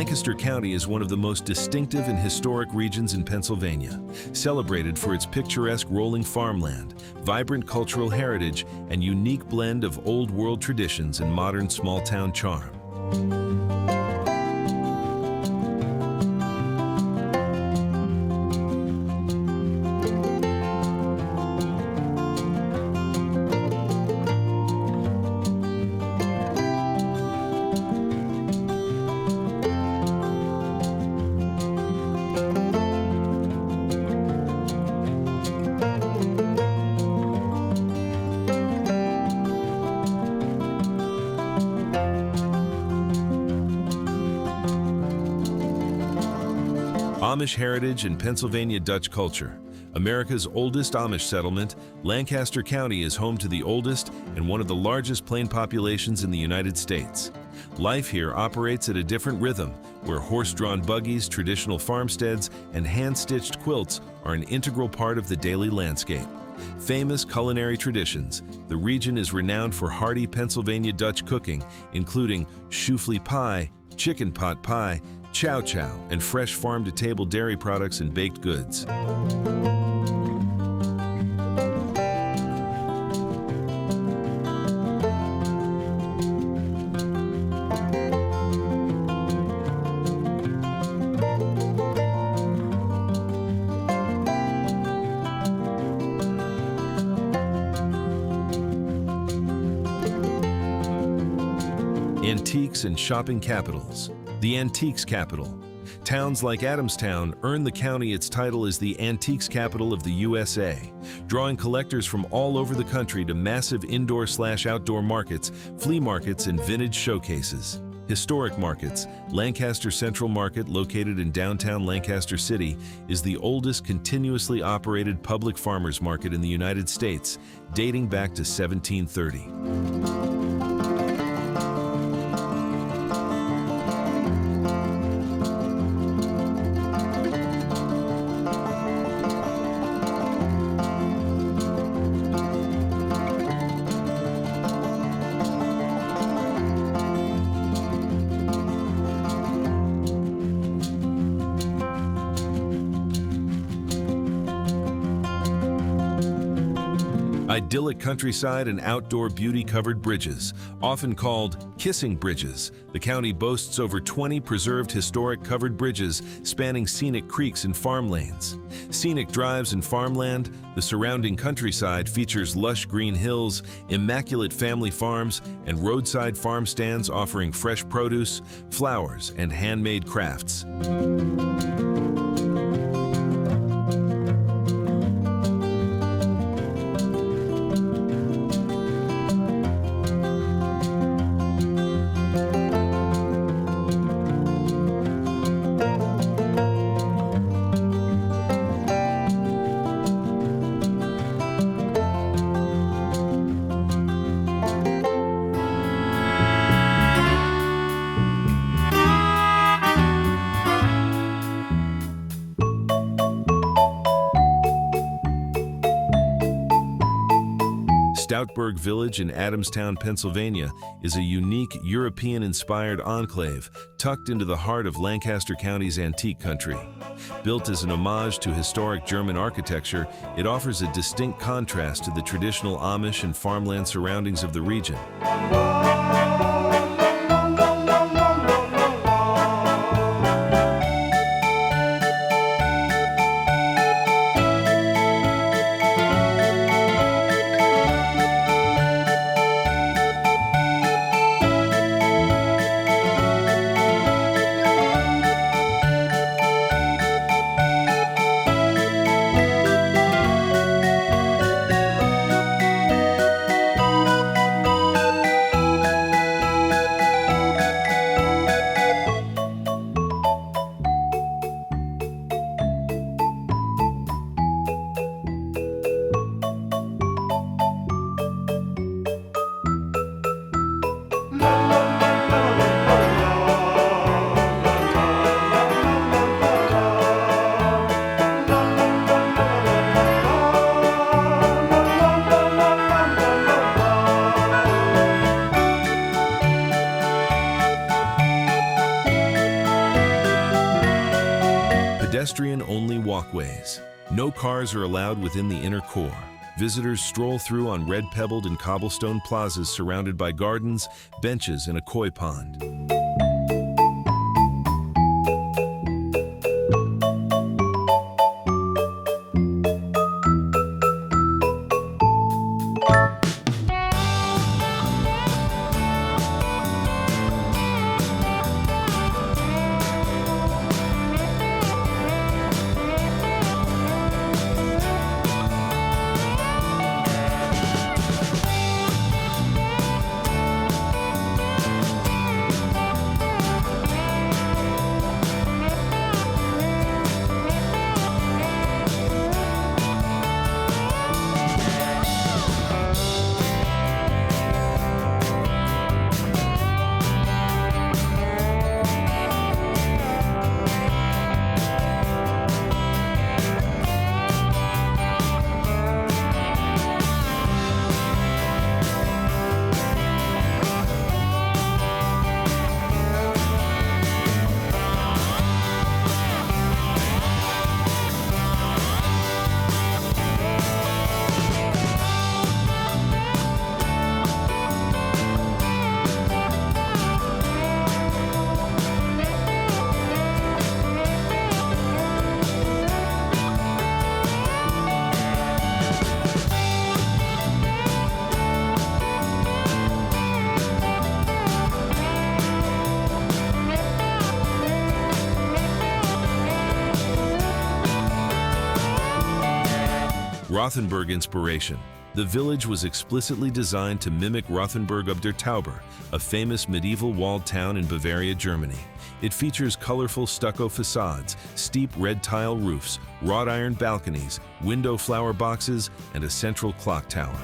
Lancaster County is one of the most distinctive and historic regions in Pennsylvania, celebrated for its picturesque rolling farmland, vibrant cultural heritage, and unique blend of old-world traditions and modern small-town charm. Amish heritage and Pennsylvania Dutch culture. America's oldest Amish settlement, Lancaster County is home to the oldest and one of the largest plain populations in the United States. Life here operates at a different rhythm, where horse-drawn buggies, traditional farmsteads, and hand-stitched quilts are an integral part of the daily landscape. Famous culinary traditions, the region is renowned for hearty Pennsylvania Dutch cooking, including shoofly pie, chicken pot pie, chow chow, and fresh farm-to-table dairy products and baked goods. Antiques and shopping capitals. The Antiques Capital. Towns like Adamstown earn the county its title as the Antiques Capital of the USA, drawing collectors from all over the country to massive indoor/outdoor markets, flea markets, and vintage showcases. Historic markets. Lancaster Central Market, located in downtown Lancaster City, is the oldest continuously operated public farmers market in the United States, dating back to 1730. Idyllic countryside and outdoor beauty-covered bridges, often called kissing bridges. The county boasts over 20 preserved historic covered bridges spanning scenic creeks and farm lanes. Scenic drives and farmland, the surrounding countryside features lush green hills, immaculate family farms, and roadside farm stands offering fresh produce, flowers, and handmade crafts. Stoudtburg Village in Adamstown, Pennsylvania, is a unique European-inspired enclave tucked into the heart of Lancaster County's antique country. Built as an homage to historic German architecture, it offers a distinct contrast to the traditional Amish and farmland surroundings of the region. walkways. No cars are allowed within the inner core. Visitors stroll through on red-pebbled and cobblestone plazas surrounded by gardens, benches, and a koi pond. Rothenburg inspiration. The village was explicitly designed to mimic Rothenburg ob der Tauber, a famous medieval walled town in Bavaria, Germany. It features colorful stucco facades, steep red tile roofs, wrought iron balconies, window flower boxes, and a central clock tower.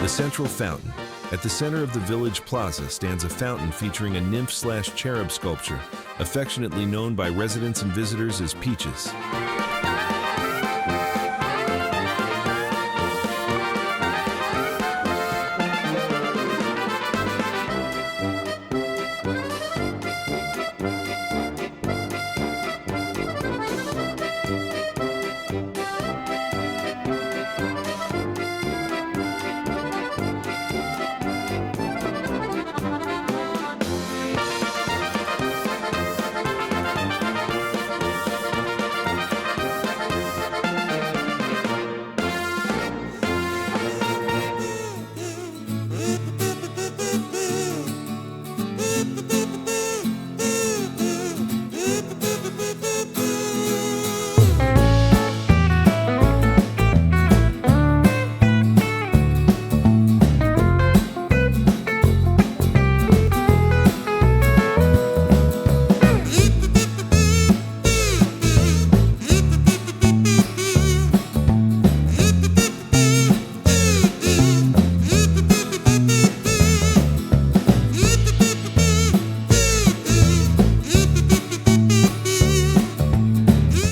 The central fountain. At the center of the village plaza stands a fountain featuring a nymph/cherub sculpture, affectionately known by residents and visitors as Peaches.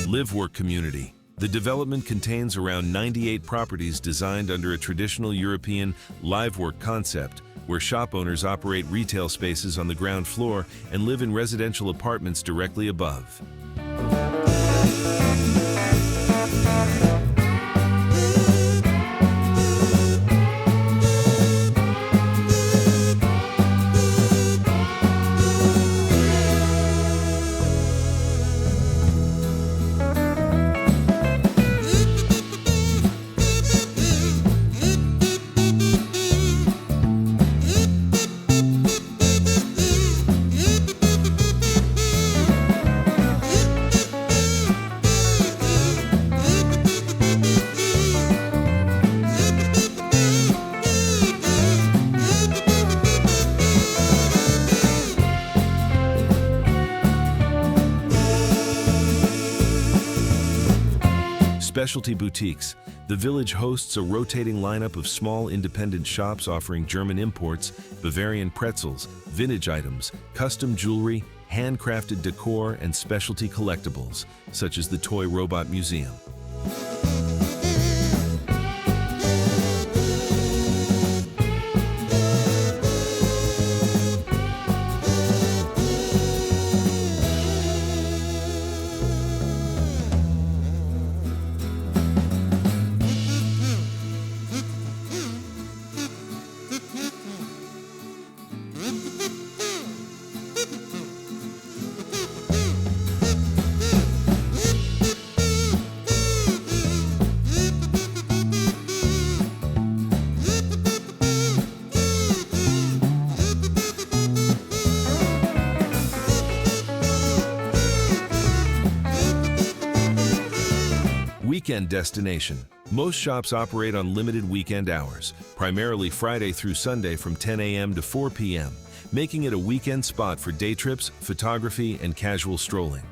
Live-work community. The development contains around 98 properties designed under a traditional European live-work concept, where shop owners operate retail spaces on the ground floor and live in residential apartments directly above. Specialty boutiques. The village hosts a rotating lineup of small independent shops offering German imports, Bavarian pretzels, vintage items, custom jewelry, handcrafted decor, and specialty collectibles, such as the Toy Robot Museum. Weekend destination. Most shops operate on limited weekend hours, primarily Friday through Sunday from 10 a.m. to 4 p.m., making it a weekend spot for day trips, photography, and casual strolling.